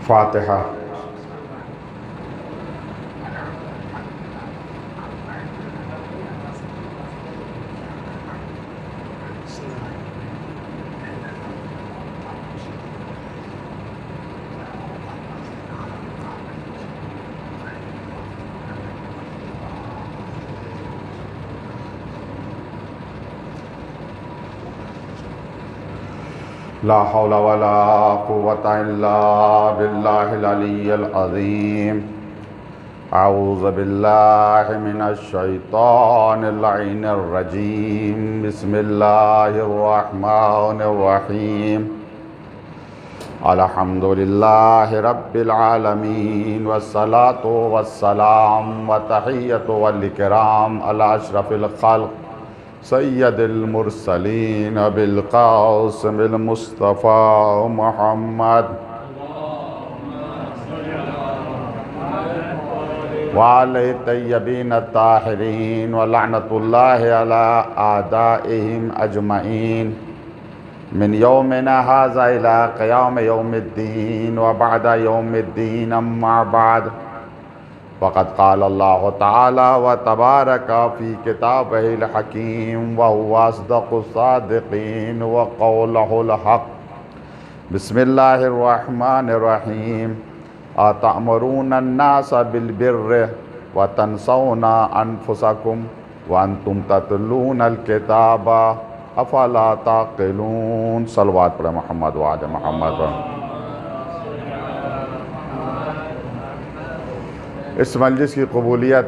فاتحہ۔ لا حول ولا قوة الا باللہ العلی العظیم۔ اعوذ باللہ من الشیطان اللعین الرجیم۔ بسم اللہ الرحمن الرحیم۔ الحمد للہ رب العالمین والصلاة والسلام وتحیۃ والاکرام علی اشرف الخلق سید المرسلین بالقاسم المصطفیٰ محمد وعلی الطیبین الطاہرین ولعنۃ اللہ علی اعدائہم اجمعین من یومنا ھذا الی قیام یوم الدین وبعد یوم الدین اما بعد وقد قال اللہ تعالی وتبارک فی کتابہ الحکیم وہو اصدق الصادقین وقولہ الحق۔ بسم اللہ الرحمن الرحیم۔ اتأمرون الناس بالبر وتنسون انفسکم وانتم تتلون الکتاب افلا تعقلون۔ صلوات پر محمد وعلی محمد۔ اس مجلس کی قبولیت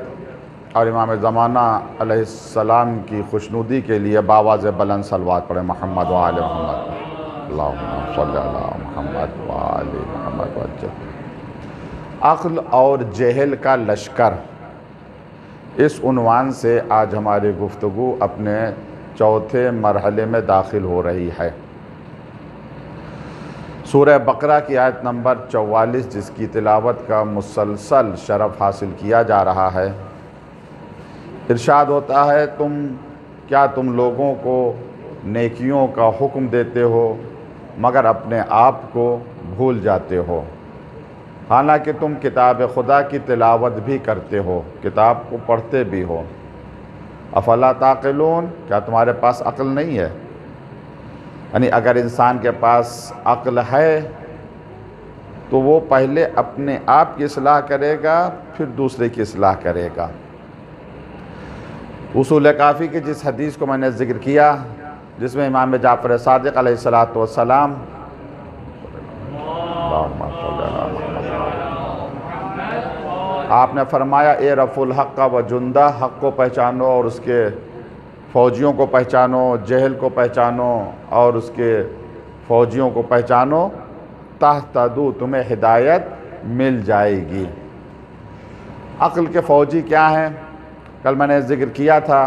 اور امام زمانہ علیہ السلام کی خوشنودی کے لیے باواز بلند صلوات پڑھیں محمد وآل محمد۔ اللہم صلی علی محمد وآل محمد وجل۔ عقل اور جہل کا لشکر، اس عنوان سے آج ہماری گفتگو اپنے چوتھے مرحلے میں داخل ہو رہی ہے۔ سورہ بقرہ کی آیت نمبر 44 جس کی تلاوت کا مسلسل شرف حاصل کیا جا رہا ہے، ارشاد ہوتا ہے کیا تم لوگوں کو نیکیوں کا حکم دیتے ہو مگر اپنے آپ کو بھول جاتے ہو، حالانکہ تم کتاب خدا کی تلاوت بھی کرتے ہو، کتاب کو پڑھتے بھی ہو۔ افلا تعقلون، کیا تمہارے پاس عقل نہیں ہے؟ یعنی اگر انسان کے پاس عقل ہے تو وہ پہلے اپنے آپ کی اصلاح کرے گا پھر دوسرے کی اصلاح کرے گا۔ اصول کافی کی جس حدیث کو میں نے ذکر کیا، جس میں امام جعفر صادق علیہ السلام آپ نے فرمایا اے رف الحق و جندہ، حق کو پہچانو اور اس کے فوجیوں کو پہچانو، جہل کو پہچانو اور اس کے فوجیوں کو پہچانو، تہتدوا، تمہیں ہدایت مل جائے گی۔ عقل کے فوجی کیا ہیں؟ کل میں نے ذکر کیا تھا،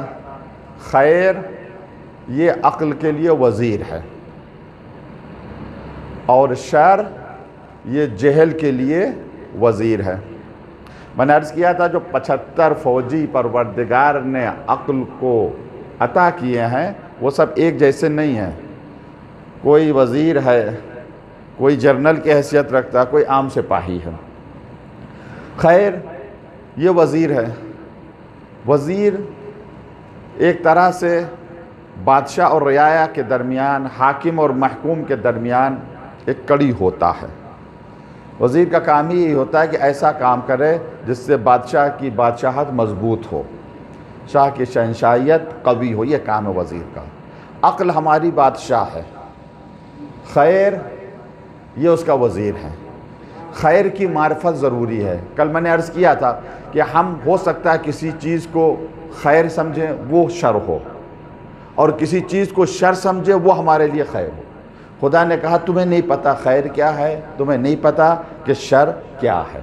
خیر یہ عقل کے لیے وزیر ہے اور شر یہ جہل کے لیے وزیر ہے۔ میں نے عرض کیا تھا جو 75 فوجی پروردگار نے عقل کو عطا کیے ہیں وہ سب ایک جیسے نہیں ہیں، کوئی وزیر ہے، کوئی جنرل کی حیثیت رکھتا ہے، کوئی عام سپاہی ہے۔ خیر یہ وزیر ہے، وزیر ایک طرح سے بادشاہ اور رعایا کے درمیان، حاکم اور محکوم کے درمیان ایک کڑی ہوتا ہے۔ وزیر کا کام ہی یہی ہوتا ہے کہ ایسا کام کرے جس سے بادشاہ کی بادشاہت مضبوط ہو، شاہ کی شہنشاہیت قوی ہو، یہ کام ہے وزیر کا۔ عقل ہماری بادشاہ ہے، خیر یہ اس کا وزیر ہے۔ خیر کی معرفت ضروری ہے۔ کل میں نے عرض کیا تھا کہ ہم ہو سکتا ہے کسی چیز کو خیر سمجھیں وہ شر ہو، اور کسی چیز کو شر سمجھے وہ ہمارے لیے خیر ہو۔ خدا نے کہا تمہیں نہیں پتہ خیر کیا ہے، تمہیں نہیں پتہ کہ شر کیا ہے۔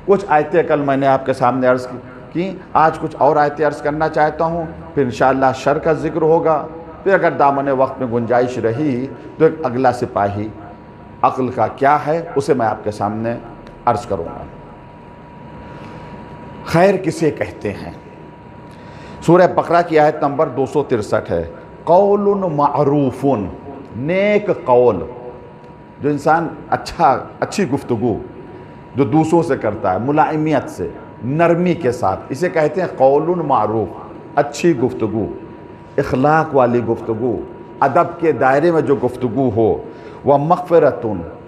کچھ آیتیں کل میں نے آپ کے سامنے عرض کی، آج کچھ اور آیتیں عرض کرنا چاہتا ہوں، پھر انشاءاللہ شر کا ذکر ہوگا، پھر اگر دامن وقت میں گنجائش رہی تو ایک اگلا سپاہی عقل کا کیا ہے اسے میں آپ کے سامنے عرض کروں گا۔ خیر کسے کہتے ہیں؟ سورہ بقرہ کی آیت نمبر 263 ہے، قول معروف، نیک قول، جو انسان اچھی گفتگو جو دوسروں سے کرتا ہے ملائمیت سے، نرمی کے ساتھ، اسے کہتے ہیں قول معروف، اچھی گفتگو، اخلاق والی گفتگو، ادب کے دائرے میں جو گفتگو ہو، ومغفرۃ،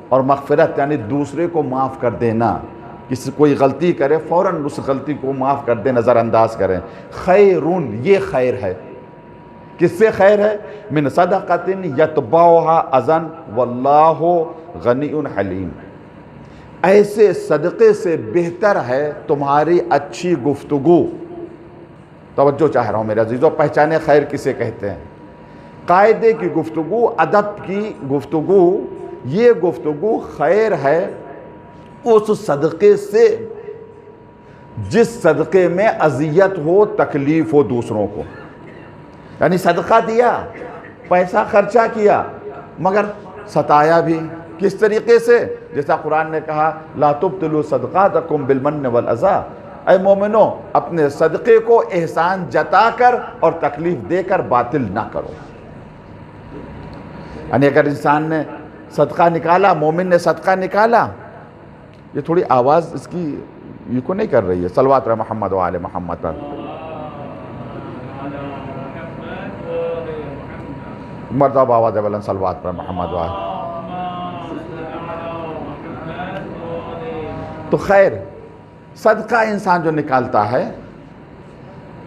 اور مغفرت یعنی دوسرے کو معاف کر دینا، کسی کوئی غلطی کرے فوراً اس غلطی کو معاف کر دے، نظر انداز کریں، خیرون، یہ خیر ہے، کس سے خیر ہے؟ من صدقۃ یتبعها اذن واللہ غنی حلیم، ایسے صدقے سے بہتر ہے تمہاری اچھی گفتگو۔ توجہ چاہ رہا ہوں میرے عزیزو، پہچانے خیر کسے کہتے ہیں؟ قاعدے کی گفتگو، ادب کی گفتگو، یہ گفتگو خیر ہے اس صدقے سے جس صدقے میں اذیت ہو، تکلیف ہو دوسروں کو۔ یعنی صدقہ دیا، پیسہ خرچہ کیا، مگر ستایا بھی، کس طریقے سے؟ جیسا قرآن نے کہا لا تبطلوا صدقاتکم بالمن والاذی، اے مومنو اپنے صدقے کو احسان جتا کر اور تکلیف دے کر باطل نہ کرو۔ یعنی اگر انسان نے صدقہ نکالا، مومن نے صدقہ نکالا، یہ تھوڑی آواز اس کی یہ کو نہیں کر رہی ہے، صلوات پر محمد و آل محمد پر، مرتبہ آواز ہے بلند، صلوات پر محمد و آل۔ تو خیر، صدقہ انسان جو نکالتا ہے،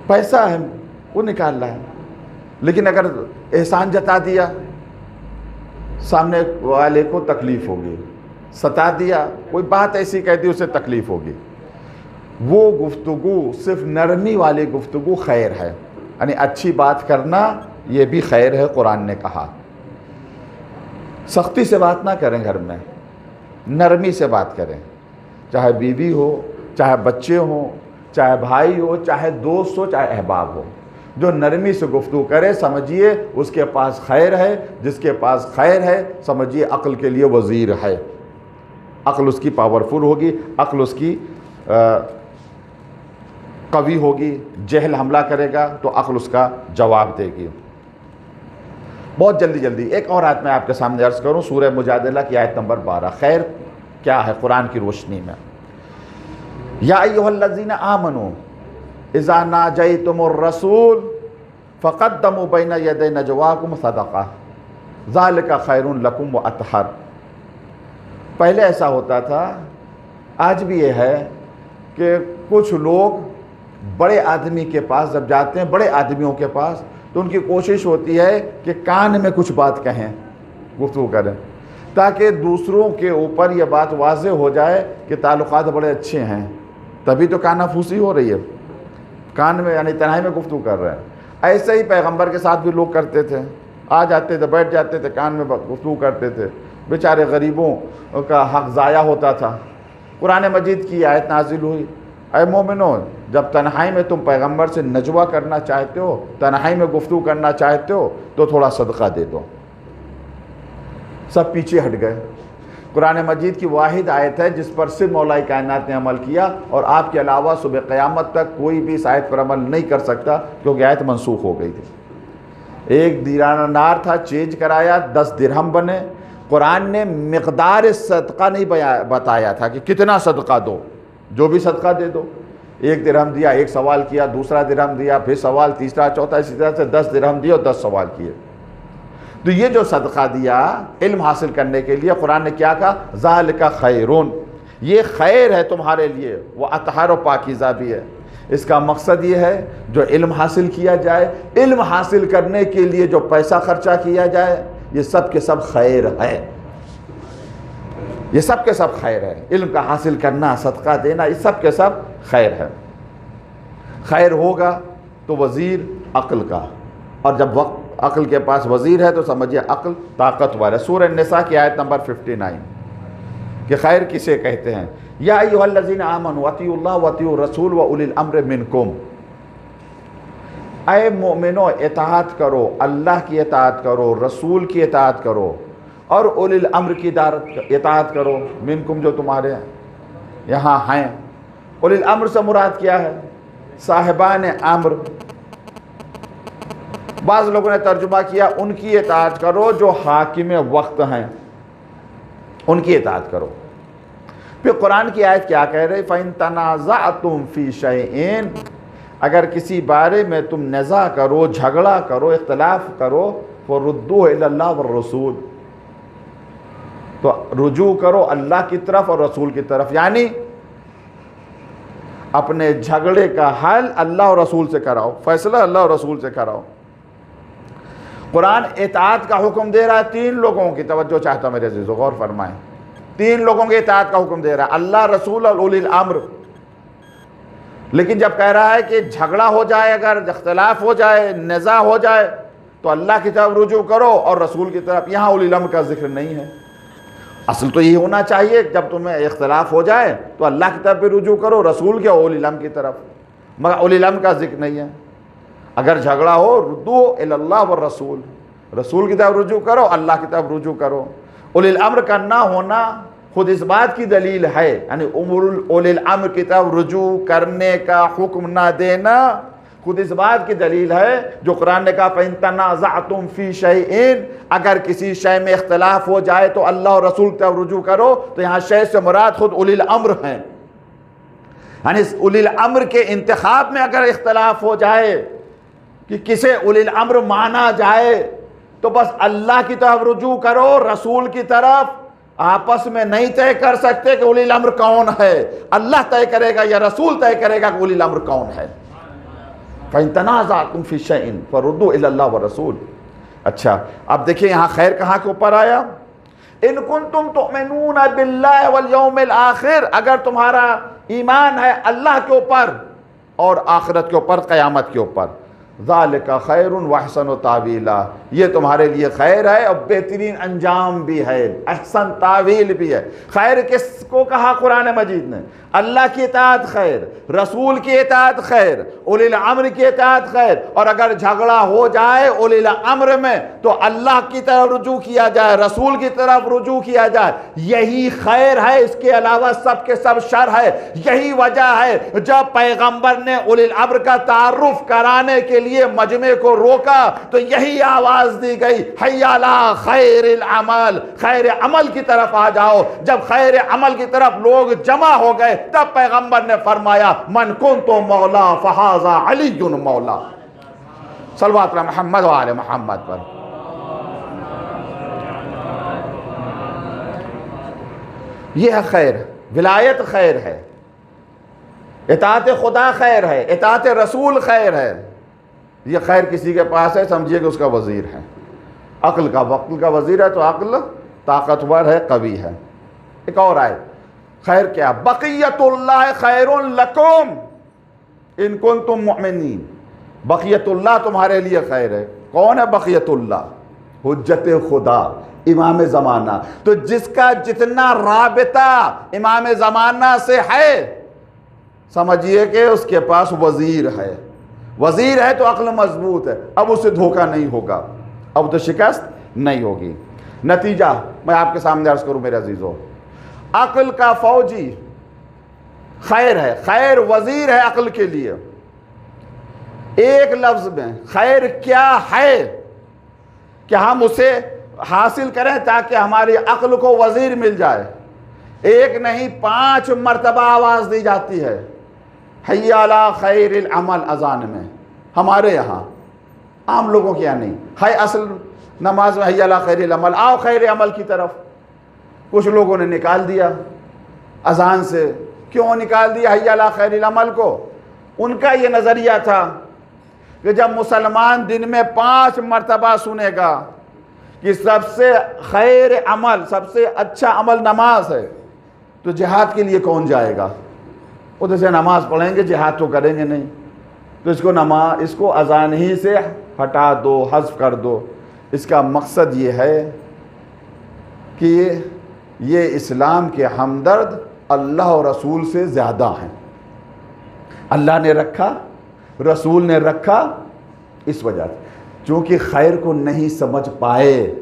پیسہ ہے وہ نکال رہا ہے، لیکن اگر احسان جتا دیا، سامنے والے کو تکلیف ہوگی، ستا دیا، کوئی بات ایسی کہہ دی اسے تکلیف ہوگی، وہ گفتگو صرف نرمی والی گفتگو خیر ہے۔ یعنی اچھی بات کرنا یہ بھی خیر ہے، قرآن نے کہا سختی سے بات نہ کریں، گھر میں نرمی سے بات کریں، چاہے بیوی ہو، چاہے بچے ہوں، چاہے بھائی ہو، چاہے دوست ہو، چاہے احباب ہو، جو نرمی سے گفتگو کرے سمجھیے اس کے پاس خیر ہے، جس کے پاس خیر ہے سمجھیے عقل کے لیے وزیر ہے، عقل اس کی پاورفل ہوگی، عقل اس کی قوی ہوگی، جہل حملہ کرے گا تو عقل اس کا جواب دے گی۔ بہت جلدی ایک اور آیت میں آپ کے سامنے عرض کروں، سورہ مجادلہ کی آیت نمبر 12، خیر کیا ہے قرآن کی روشنی میں؟ یا ایھا الذین آمنوا اذا ناجیتم الرسول فقدموا بین یدی نجواکم صدقہ ذالک خیر لکم واطہر۔ پہلے ایسا ہوتا تھا، آج بھی یہ ہے کہ کچھ لوگ بڑے آدمی کے پاس جب جاتے ہیں، بڑے آدمیوں کے پاس، تو ان کی کوشش ہوتی ہے کہ کان میں کچھ بات کہیں، گفتگو کریں، تاکہ دوسروں کے اوپر یہ بات واضح ہو جائے کہ تعلقات بڑے اچھے ہیں، تبھی تو کانا پھوسی ہو رہی ہے، کان میں یعنی تنہائی میں گفتگو کر رہے ہیں۔ ایسے ہی پیغمبر کے ساتھ بھی لوگ کرتے تھے، آ جاتے تھے، بیٹھ جاتے تھے، کان میں گفتگو کرتے تھے، بیچارے غریبوں کا حق ضائع ہوتا تھا۔ قرآن مجید کی آیت نازل ہوئی، اے مومنو جب تنہائی میں تم پیغمبر سے نجوہ کرنا چاہتے ہو، تنہائی میں گفتگو کرنا چاہتے ہو تو تھوڑا صدقہ دے دو۔ سب پیچھے ہٹ گئے۔ قرآن مجید کی واحد آیت ہے جس پر صرف مولا کائنات نے عمل کیا، اور آپ کے علاوہ صبح قیامت تک کوئی بھی اس آیت پر عمل نہیں کر سکتا، کیونکہ آیت منسوخ ہو گئی تھی۔ ایک دینار تھا، چینج کرایا، 10 درہم بنے۔ قرآن نے مقدار صدقہ نہیں بتایا تھا کہ کتنا صدقہ دو، جو بھی صدقہ دے دو۔ 1 درہم دیا، 1 سوال کیا، دوسرا درہم دیا، پھر سوال، تیسرا، چوتھا، اسی طرح سے 10 درہم دیے اور 10 سوال کیے۔ تو یہ جو صدقہ دیا علم حاصل کرنے کے لیے، قرآن نے کیا کہا؟ ذالک خیرون، یہ خیر ہے تمہارے لیے، وہ اطہر و پاکیزہ بھی ہے۔ اس کا مقصد یہ ہے جو علم حاصل کیا جائے، علم حاصل کرنے کے لیے جو پیسہ خرچہ کیا جائے، یہ سب کے سب خیر ہے، یہ سب کے سب خیر ہے۔ علم کا حاصل کرنا، صدقہ دینا، یہ سب کے سب خیر ہے۔ خیر ہوگا تو وزیر عقل کا، اور جب وقت عقل کے پاس وزیر ہے تو سمجھیے عقل طاقتور ہے۔ سورہ النساء کی آیت نمبر 59 کہ خیر کسے کہتے ہیں؟ یا ایھا الذین آمنوا اطیعوا اللہ واطیعوا الرسول واولی الامر منکم، اے مومنو اطاعت کرو، اللہ کی اطاعت کرو، رسول کی اطاعت کرو، اور اولی الامر کی اطاعت کرو، منکم جو تمہارے یہاں ہیں۔ اولی الامر سے مراد کیا ہے؟ صاحبان امر۔ بعض لوگوں نے ترجمہ کیا ان کی اطاعت کرو جو حاکم وقت ہیں، ان کی اطاعت کرو۔ پھر قرآن کی آیت کیا کہہ رہے؟ فَإِن تَنَازَعْتُمْ فِي شَيْءٍ، اگر کسی بارے میں تم نزاع کرو، جھگڑا کرو، اختلاف کرو، فَرُدُّوهُ إِلَى اللَّهِ وَالرَّسُولِ، تو رجوع کرو اللہ کی طرف اور رسول کی طرف، یعنی اپنے جھگڑے کا حل اللہ اور رسول سے کراؤ، فیصلہ اللہ اور رسول سے کراؤ۔ قرآن اطاعت کا حکم دے رہا ہے تین لوگوں کی، توجہ چاہتا ہوں میرے عزیزو، غور فرمائیں، تین لوگوں کے اطاعت کا حکم دے رہا ہے، اللہ، رسول اور اولی الامر۔ لیکن جب کہہ رہا ہے کہ جھگڑا ہو جائے، اگر اختلاف ہو جائے، نزاع ہو جائے، تو اللہ کی طرف رجوع کرو اور رسول کی طرف، یہاں اولی الامر کا ذکر نہیں ہے۔ اصل تو یہ ہونا چاہیے جب تمہیں اختلاف ہو جائے تو اللہ کی طرف بھی رجوع کرو، رسول کے اولی الامر کی طرف، مگر اولی الامر کا ذکر نہیں ہے۔ اگر جھگڑا ہو، ردو الی اللہ والرسول، رسول کی طرف رجوع کرو، اللہ کی طرف رجوع کرو۔ اولی الامر کا نہ ہونا خود اس بات کی دلیل ہے، یعنی اولی الامر کی طرف رجوع کرنے کا حکم نہ دینا خود اس بات کی دلیل ہے جو قرآن نے کہا فَإِن تَنَازَعْتُمْ فِي شَيْءٍ، اگر کسی شے میں اختلاف ہو جائے تو اللہ اور رسول کی طرف رجوع کرو، تو یہاں شے سے مراد خود اولی الامر ہیں، یعنی اولی الامر کے انتخاب میں اگر اختلاف ہو جائے کہ کسے اولی الامر مانا جائے تو بس اللہ کی طرف رجوع کرو، رسول کی طرف۔ آپس میں نہیں طے کر سکتے کہ اولی الامر کون ہے، اللہ طے کرے گا یا رسول طے کرے گا کہ اولی الامر کون ہے۔ فَإِن تَنَازَعْتُمْ فِي شَيْءٍ فَرُدُّوهُ إِلَى اللَّهِ وَالرَّسُولِ۔ اچھا اب دیکھیں یہاں خیر کہاں کے اوپر آیا؟ ان کنتم تؤمنون باللہ والیوم الآخر، اگر تمہارا ایمان ہے اللہ کے اوپر اور آخرت کے اوپر، قیامت کے اوپر، ذالک خیر واحسن تاویلا، یہ تمہارے لیے خیر ہے اور بہترین انجام بھی ہے، احسن تاویل بھی ہے۔ خیر کس کو کہا قرآن مجید نے؟ اللہ کی اطاعت خیر، رسول کی اطاعت خیر، اولی الامر کی اطاعت خیر، اور اگر جھگڑا ہو جائے اولی الامر میں تو اللہ کی طرف رجوع کیا جائے، رسول کی طرف رجوع کیا جائے، یہی خیر ہے، اس کے علاوہ سب کے سب شر ہے۔ یہی وجہ ہے جب پیغمبر نے اولی الامر کا تعارف کرانے کے لیے مجمع کو روکا تو یہی آواز دی گئی، حی علی خیر العمل، خیر عمل کی طرف آ جاؤ۔ جب خیر عمل کی طرف لوگ جمع ہو گئے تب پیغمبر نے فرمایا من کنت مولا فہذا علی مولا، صلوات علی محمد و آل محمد پر۔ یہ ہے خیر، ولایت خیر ہے، اطاعت خدا خیر ہے، اطاعت رسول خیر ہے۔ یہ خیر کسی کے پاس ہے سمجھیے کہ اس کا وزیر ہے، عقل کا وزیر ہے تو عقل طاقتور ہے، قوی ہے۔ ایک اور آئے خیر کیا؟ بقیت اللہ خیر لکم ان کنتم مؤمنین، بقیت اللہ تمہارے لیے خیر ہے۔ کون ہے بقیت اللہ؟ حجت خدا، امام زمانہ۔ تو جس کا جتنا رابطہ امام زمانہ سے ہے سمجھیے کہ اس کے پاس وزیر ہے، وزیر ہے تو عقل مضبوط ہے، اب اسے دھوکہ نہیں ہوگا، اب تو شکست نہیں ہوگی۔ نتیجہ میں آپ کے سامنے عرض کروں میرے عزیزو، عقل کا فوجی خیر ہے، خیر وزیر ہے عقل کے لیے۔ ایک لفظ میں خیر کیا ہے کہ ہم اسے حاصل کریں تاکہ ہماری عقل کو وزیر مل جائے۔ ایک نہیں 5 مرتبہ آواز دی جاتی ہے حی علی خیر العمل اذان میں، ہمارے یہاں، عام لوگوں کے یہاں نہیں ہے۔ اصل نماز میں حی علی خیر العمل، آؤ خیر عمل کی طرف، کچھ لوگوں نے نکال دیا اذان سے۔ کیوں نکال دیا حی علی خیر العمل کو؟ ان کا یہ نظریہ تھا کہ جب مسلمان دن میں 5 مرتبہ سنے گا کہ سب سے خیر عمل، سب سے اچھا عمل نماز ہے، تو جہاد کے لیے کون جائے گا؟ وہ جیسے نماز پڑھیں گے جہاد تو کریں گے نہیں، تو اس کو اذان ہی سے ہٹا دو، حذف کر دو۔ اس کا مقصد یہ ہے کہ یہ اسلام کے ہمدرد اللہ اور رسول سے زیادہ ہیں۔ اللہ نے رکھا، رسول نے رکھا، اس وجہ سے چونکہ خیر کو نہیں سمجھ پائے،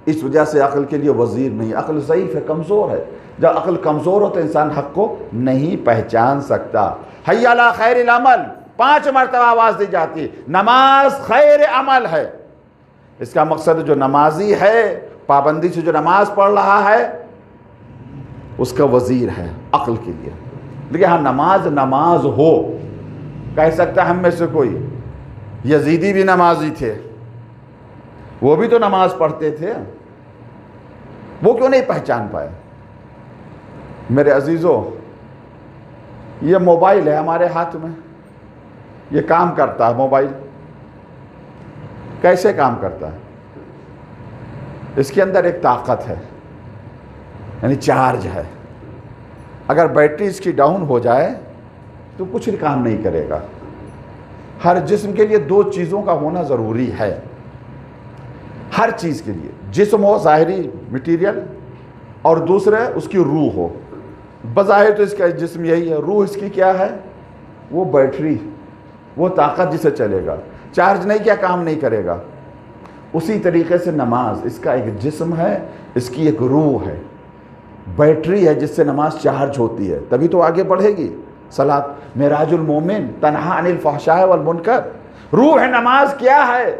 اس وجہ سے عقل کے لیے وزیر نہیں۔ عقل ضعیف ہے، کمزور ہے۔ جب عقل کمزور ہو تو انسان حق کو نہیں پہچان سکتا۔ حی علی خیر العمل 5 مرتبہ آواز دی جاتی ہے۔ نماز خیر عمل ہے، اس کا مقصد جو نمازی ہے، پابندی سے جو نماز پڑھ رہا ہے، اس کا وزیر ہے عقل کے لیے. لیکن ہاں نماز ہو. کہہ سکتا ہے ہم میں سے کوئی یزیدی بھی نمازی تھے, وہ بھی تو نماز پڑھتے تھے, وہ کیوں نہیں پہچان پائے؟ میرے عزیزو, یہ موبائل ہے ہمارے ہاتھ میں, یہ کام کرتا ہے. موبائل کیسے کام کرتا ہے؟ اس کے اندر ایک طاقت ہے, یعنی چارج ہے. اگر بیٹری اس کی ڈاؤن ہو جائے تو کچھ کام نہیں کرے گا. ہر جسم کے لیے دو چیزوں کا ہونا ضروری ہے, ہر چیز کے لیے. جسم ہو ظاہری مٹیریل, اور دوسرے اس کی روح ہو. بظاہر تو اس کا جسم یہی ہے, روح اس کی کیا ہے؟ وہ بیٹری, وہ طاقت جسے چلے گا. چارج نہیں کیا کام نہیں کرے گا. اسی طریقے سے نماز اس کا ایک جسم ہے, اس کی ایک روح ہے, بیٹری ہے جس سے نماز چارج ہوتی ہے, تبھی تو آگے بڑھے گی. صلاۃ معراج المومن تنہا عن الفحشاء والمنکر. روح نماز کیا ہے؟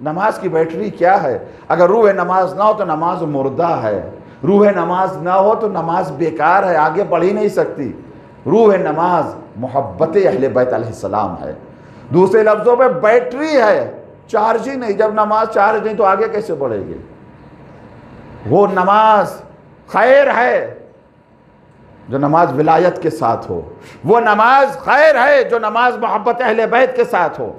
نماز کی بیٹری کیا ہے؟ اگر روح نماز نہ ہو تو نماز مردہ ہے. روح نماز نہ ہو تو نماز بیکار ہے, آگے بڑھ ہی نہیں سکتی. روح نماز محبت اہل بیت علیہ السلام ہے. دوسرے لفظوں میں بیٹری ہے, چارج ہی نہیں. جب نماز چارج نہیں تو آگے کیسے بڑھے گی؟ وہ نماز خیر ہے جو نماز ولایت کے ساتھ ہو. وہ نماز خیر ہے جو نماز محبت اہل بیت کے ساتھ ہو.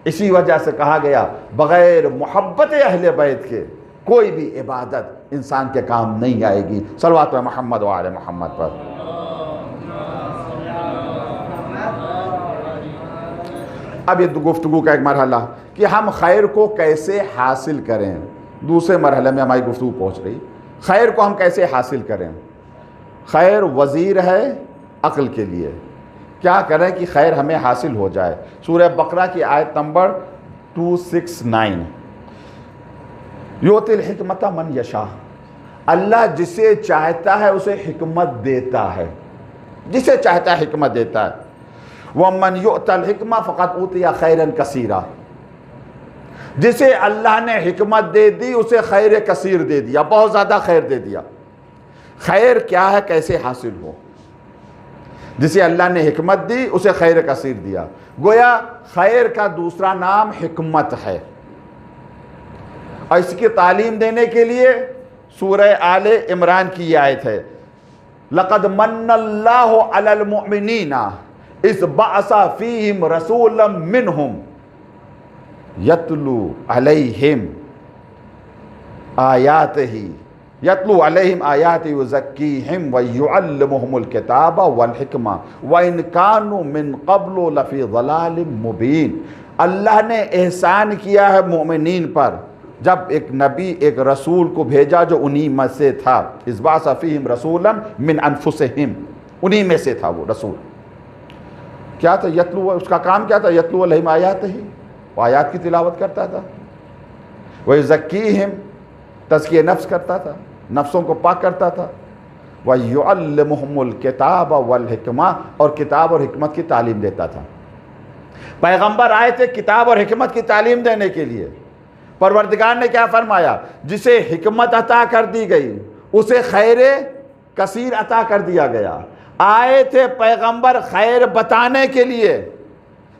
اسی وجہ سے کہا گیا بغیر محبت اہل بیت کے کوئی بھی عبادت انسان کے کام نہیں آئے گی. صلوات محمد و آل محمد پر. اب یہ گفتگو کا ایک مرحلہ کہ ہم خیر کو کیسے حاصل کریں. دوسرے مرحلے میں ہماری گفتگو پہنچ رہی. خیر کو ہم کیسے حاصل کریں؟ خیر وزیر ہے عقل کے لیے. کیا کریں کہ خیر ہمیں حاصل ہو جائے؟ سورہ بقرہ کی آیت نمبر 269. یؤتی الحکمت من یشاء. اللہ جسے چاہتا ہے اسے حکمت دیتا ہے, جسے چاہتا ہے حکمت دیتا ہے. وَمَنْ يُؤْتَ الْحِكْمَةَ فَقَدْ أُوتِيَ خَيْرًا كَثِيرًا. جسے اللہ نے حکمت دے دی اسے خیر کثیر دے دیا, بہت زیادہ خیر دے دیا. خیر کیا ہے, کیسے حاصل ہو؟ جسے اللہ نے حکمت دی اسے خیر کثیر دیا. گویا خیر کا دوسرا نام حکمت ہے, اور اس کی تعلیم دینے کے لیے سورہ آل عمران کی یہ آیت ہے. لَقَدْ مَنَّ اللَّهُ عَلَى الْمُؤْمِنِينَ اِذْ بَعَثَ فِيهِمْ رَسُولًا مِّنْهُمْ يَتْلُو عَلَيْهِمْ آيَاتِهِ يَتْلُو عَلَيْهِمْ آيَاتِهِ وَيُزَكِّيهِمْ وَيُعَلِّمُهُمُ الْكِتَابَ وَالْحِكْمَةَ وَإِنْ كَانُوا مِنْ قَبْلُ لَفِي ضَلَالٍ مُبِينٍ. اللہ نے احسان کیا ہے مومنین پر جب ایک نبی ایک رسول کو بھیجا جو انہی میں سے تھا. اِذْ بَعَثَ فِيهِمْ رَسُولًا مِنْ أَنفُسِهِمْ, انہی میں سے تھا وہ رسول. کیا تھا؟ یتلو, اس کا کام کیا تھا؟ یتلو علیہم آیاتہ, وہ آیات کی تلاوت کرتا تھا. وَيُزَكِّيهِمْ, تزکیہ نفس کرتا تھا, نفسوں کو پاک کرتا تھا. وَيُعَلِّمُهُمُ الْكِتَابَ وَالْحِكْمَةَ, اور کتاب اور حکمت کی تعلیم دیتا تھا. پیغمبر آئے تھے کتاب اور حکمت کی تعلیم دینے کے لیے. پروردگار نے کیا فرمایا؟ جسے حکمت عطا کر دی گئی اسے خیر کثیر عطا کر دیا گیا. آئے تھے پیغمبر خیر بتانے کے لیے.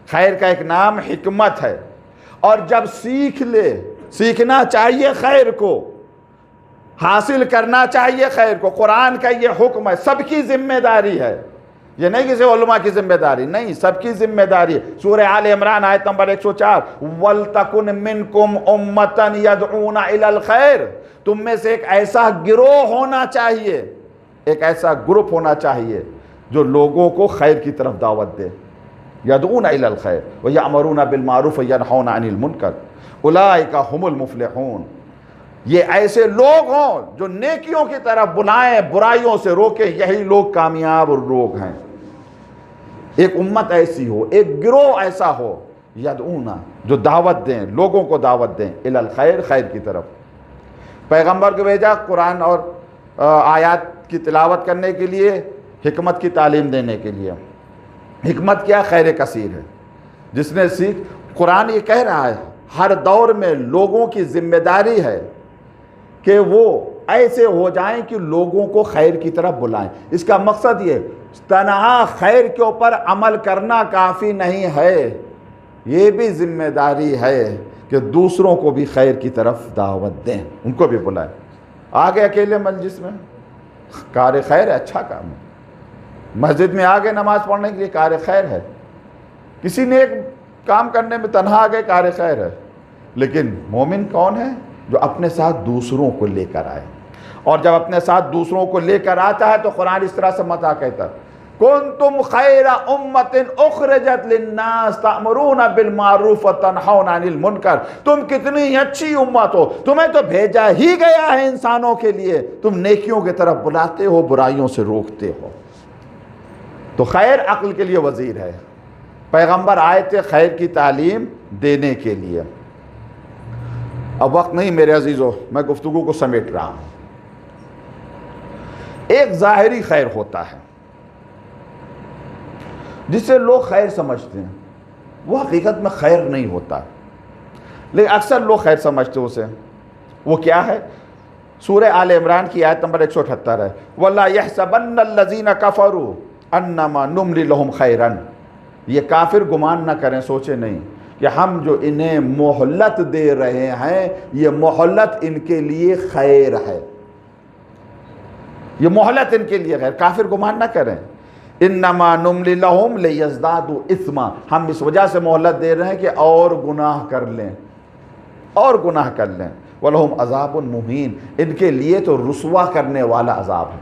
خیر کا ایک نام حکمت ہے, اور جب سیکھنا چاہیے خیر کو, حاصل کرنا چاہیے خیر کو. قرآن کا یہ حکم ہے, سب کی ذمہ داری ہے. یہ نہیں کسی علماء کی ذمہ داری, نہیں, سب کی ذمہ داری. سورہ آل عمران آیت نمبر 104. وَلْتَكُنْ مِنْكُمْ أُمَّةً يَدْعُونَ إِلَى الْخَيْرِ. تم میں سے ایک ایسا گروہ ہونا چاہیے, ایک ایسا گروپ ہونا چاہیے جو لوگوں کو خیر کی طرف دعوت دے. یدعون الی الخیر ویأمرون بالمعروف وینہون عن المنکر اولئک هم المفلحون. یہ ایسے لوگ ہوں جو نیکیوں کی طرف بلائیں, برائیوں سے روکیں, یہی لوگ کامیاب لوگ ہیں. ایک امت ایسی ہو, ایک گروہ ایسا ہو, یدعون, جو دعوت دیں, لوگوں کو دعوت دیں, الی الخیر, خیر کی طرف. پیغمبر کو بھیجا قرآن اور آیات کی تلاوت کرنے کے لیے, حکمت کی تعلیم دینے کے لیے. حکمت کیا؟ خیر کثیر ہے. جس نے قرآن یہ کہہ رہا ہے ہر دور میں لوگوں کی ذمہ داری ہے کہ وہ ایسے ہو جائیں کہ لوگوں کو خیر کی طرف بلائیں۔ اس کا مقصد یہ تنہا خیر کے اوپر عمل کرنا کافی نہیں ہے، یہ بھی ذمہ داری ہے کہ دوسروں کو بھی خیر کی طرف دعوت دیں، ان کو بھی بلائیں۔ آگے اکیلے مجلس میں کار خیر ہے، اچھا کام ہے، مسجد میں آگے نماز پڑھنے کے لیے کار خیر ہے، کسی نے ایک کام کرنے میں تنہا آگے کار خیر ہے۔ لیکن مومن کون ہے؟ جو اپنے ساتھ دوسروں کو لے کر آئے، اور جب اپنے ساتھ دوسروں کو لے کر آتا ہے تو قرآن اس طرح سے متا کہتا ہے کنتم خیر امت اخرجت للناس تأمرون بالمعروف وتنہون عن المنکر، تم کتنی اچھی امت ہو، تمہیں تو بھیجا ہی گیا ہے انسانوں کے لیے، تم نیکیوں کی طرف بلاتے ہو، برائیوں سے روکتے ہو۔ تو خیر عقل کے لیے وزیر ہے، پیغمبر آئے تھے خیر کی تعلیم دینے کے لیے۔ اب وقت نہیں میرے عزیزو، میں گفتگو کو سمیٹ رہا ہوں۔ ایک ظاہری خیر ہوتا ہے جسے لوگ خیر سمجھتے ہیں، وہ حقیقت میں خیر نہیں ہوتا، لیکن اکثر لوگ خیر سمجھتے ہیں اسے۔ وہ کیا ہے؟ سورہ آل عمران کی آیت نمبر 178 ہے، وَلَا يَحْسَبَنَّ الَّذِينَ كَفَرُوا أَنَّمَا نُمْلِي لَهُمْ خَيْرًا۔ یہ کافر گمان نہ کریں، سوچیں نہیں کہ ہم جو انہیں مہلت دے رہے ہیں یہ مہلت ان کے لیے خیر ہے، یہ مہلت ان کے لیے خیر۔ کافر گمان نہ کریں، انما نملی لہم لیزدادوا اثما، ہم اس وجہ سے مہلت دے رہے ہیں کہ اور گناہ کر لیں، اور گناہ کر لیں۔ وَلَهُمْ عَذَابٌ مُهِينٌ، ان کے لیے تو رسوا کرنے والا عذاب ہے۔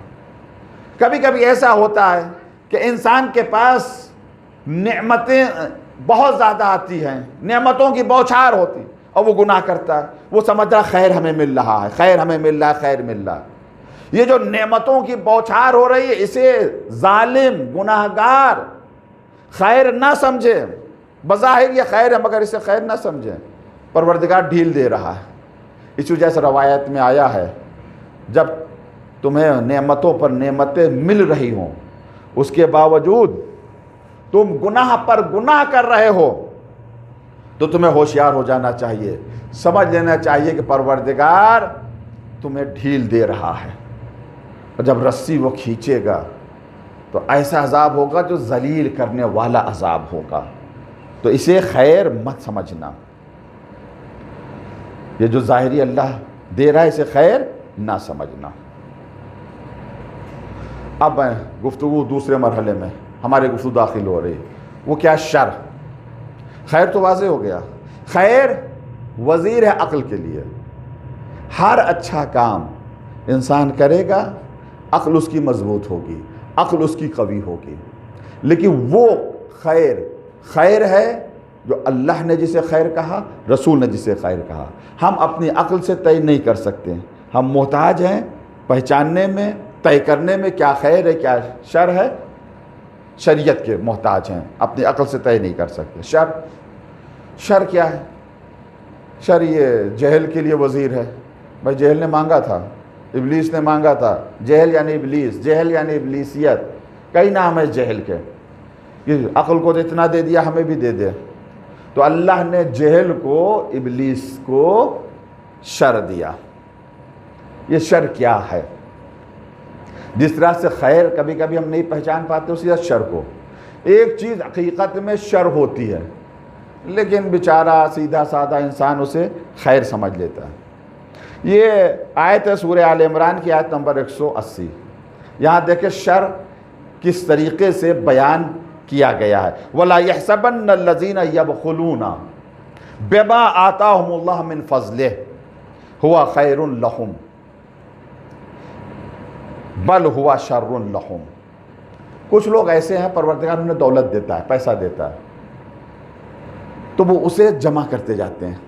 کبھی کبھی ایسا ہوتا ہے کہ انسان کے پاس نعمتیں بہت زیادہ آتی ہیں، نعمتوں کی بوچھار ہوتی، اور وہ گناہ کرتا ہے، وہ سمجھتا خیر ہمیں مل رہا ہے، خیر ہمیں مل رہا ہے، خیر مل رہا ہے۔ یہ جو نعمتوں کی بوچھار ہو رہی ہے اسے ظالم گناہگار خیر نہ سمجھے، بظاہر یہ خیر ہے مگر اسے خیر نہ سمجھے، پروردگار ڈھیل دے رہا ہے۔ اس وجہ سے روایت میں آیا ہے جب تمہیں نعمتوں پر نعمتیں مل رہی ہوں اس کے باوجود تم گناہ پر گناہ کر رہے ہو تو تمہیں ہوشیار ہو جانا چاہیے، سمجھ لینا چاہیے کہ پروردگار تمہیں ڈھیل دے رہا ہے، اور جب رسی وہ کھینچے گا تو ایسا عذاب ہوگا جو ذلیل کرنے والا عذاب ہوگا۔ تو اسے خیر مت سمجھنا، یہ جو ظاہری اللہ دے رہا ہے اسے خیر نہ سمجھنا۔ اب میں گفتگو دوسرے مرحلے میں ہمارے گفتگو داخل ہو رہی، وہ کیا؟ شر۔ خیر تو واضح ہو گیا، خیر وزیر ہے عقل کے لیے۔ ہر اچھا کام انسان کرے گا عقل اس کی مضبوط ہوگی، عقل اس کی قوی ہوگی، لیکن وہ خیر ہے جو اللہ نے جسے خیر کہا، رسول نے جسے خیر کہا۔ ہم اپنی عقل سے طے نہیں کر سکتے، ہم محتاج ہیں پہچاننے میں، طے کرنے میں کیا خیر ہے کیا شر ہے، شریعت کے محتاج ہیں، اپنی عقل سے طے نہیں کر سکتے۔ شر کیا ہے؟ شر یہ جہل کے لیے وزیر ہے۔ بھائی جہل نے مانگا تھا، ابلیس نے مانگا تھا، جہل یعنی ابلیس، جہل یعنی ابلیسیت، کئی نام ہے جہل کے۔ یہ عقل کو اتنا دے دیا ہمیں بھی دے دے، تو اللہ نے جہل کو، ابلیس کو شر دیا۔ یہ شر کیا ہے؟ جس طرح سے خیر کبھی کبھی ہم نہیں پہچان پاتے اسی طرح شر کو۔ ایک چیز حقیقت میں شر ہوتی ہے لیکن بیچارہ سیدھا سادہ انسان اسے خیر سمجھ لیتا ہے۔ یہ آیت ہے سورہ آل عمران کی آیت نمبر 180۔ یہاں دیکھیں شر کس طریقے سے بیان کیا گیا ہے۔ وَلَا يَحْسَبَنَّ الَّذِينَ يَبْخُلُونَ بِمَا آتَاهُمُ اللَّهُ مِنْ فَضْلِهِ هُوَ خَيْرٌ لَهُمْ بل ہوا شر لہم۔ کچھ لوگ ایسے ہیں پروردگار انہیں دولت دیتا ہے، پیسہ دیتا ہے تو وہ اسے جمع کرتے جاتے ہیں،